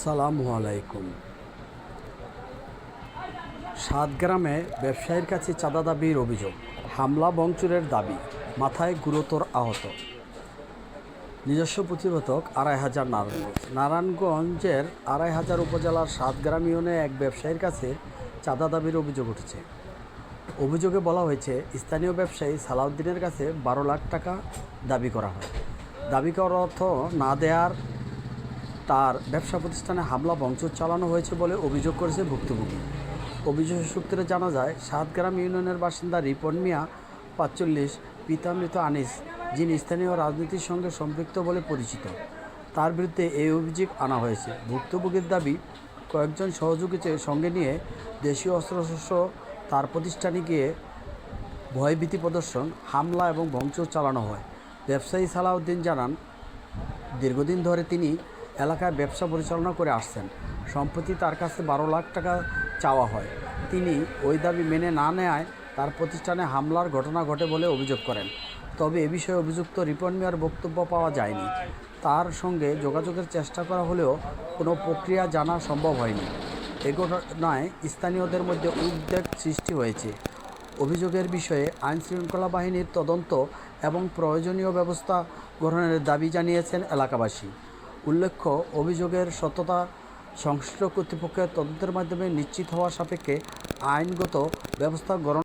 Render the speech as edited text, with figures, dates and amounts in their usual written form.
আসসালামু আলাইকুম। সাতগ্রামে ব্যবসায়ীর কাছে চাঁদা দাবির অভিযোগ, হামলা ভাঙচুরের দাবি, মাথায় গুরুতর আহত। নিজস্ব প্রতিবেদক ২৫০০ নারায়ণগঞ্জের ২৫০০ উপজেলার সাতগ্রাম ইউনিয়নে এক ব্যবসায়ীর কাছে চাঁদা দাবির অভিযোগ উঠেছে। অভিযোগে বলা হয়েছে, স্থানীয় ব্যবসায়ী সালাউদ্দিনের কাছে ১২ লাখ টাকা দাবি করা হয়। দাবি করা অর্থ না দেওয়ার তার ব্যবসা প্রতিষ্ঠানে হামলা ভাঙচুর চালানো হয়েছে বলে অভিযোগ করেছে ভুক্তভোগী। অভিযোগ সূত্রে জানা যায়, সাতগ্রাম ইউনিয়নের বাসিন্দা রিপন মিয়া ৪৫, পিতা মৃত আনিস, যিনি স্থানীয় রাজনীতির সঙ্গে সম্পৃক্ত বলে পরিচিত, তার বিরুদ্ধে এই অভিযোগ আনা হয়েছে। ভুক্তভোগীর দাবি, কয়েকজন সহযোগীকে সঙ্গে নিয়ে দেশীয় অস্ত্রশস্ত্র তার প্রতিষ্ঠানে গিয়ে ভয়ভীতি প্রদর্শন, হামলা এবং ভাঙচুর চালানো হয়। ব্যবসায়ী সালাউদ্দিন জানান, দীর্ঘদিন ধরে তিনি এলাকায় ব্যবসা পরিচালনা করে আসছেন। সম্প্রতি তার কাছে ১২ লাখ টাকা চাওয়া হয়। তিনি ওই দাবি মেনে না নেওয়ায় তার প্রতিষ্ঠানে হামলার ঘটনা ঘটে বলে অভিযোগ করেন। তবে এ বিষয়ে অভিযুক্ত রিপন মিয়ার বক্তব্য পাওয়া যায়নি। তার সঙ্গে যোগাযোগের চেষ্টা করা হলেও কোনো প্রক্রিয়া জানা সম্ভব হয়নি। এ ঘটনায় স্থানীয়দের মধ্যে উদ্বেগ সৃষ্টি হয়েছে। অভিযোগের বিষয়ে আইনশৃঙ্খলা বাহিনীর তদন্ত এবং প্রয়োজনীয় ব্যবস্থা গ্রহণের দাবি জানিয়েছেন এলাকাবাসী। উল্লেখ্য, অভিযোগের সত্যতা সংশ্লিষ্ট কর্তৃপক্ষের তদন্তের মাধ্যমে নিশ্চিত হওয়া সাপেক্ষে আইনগত ব্যবস্থা গ্রহণ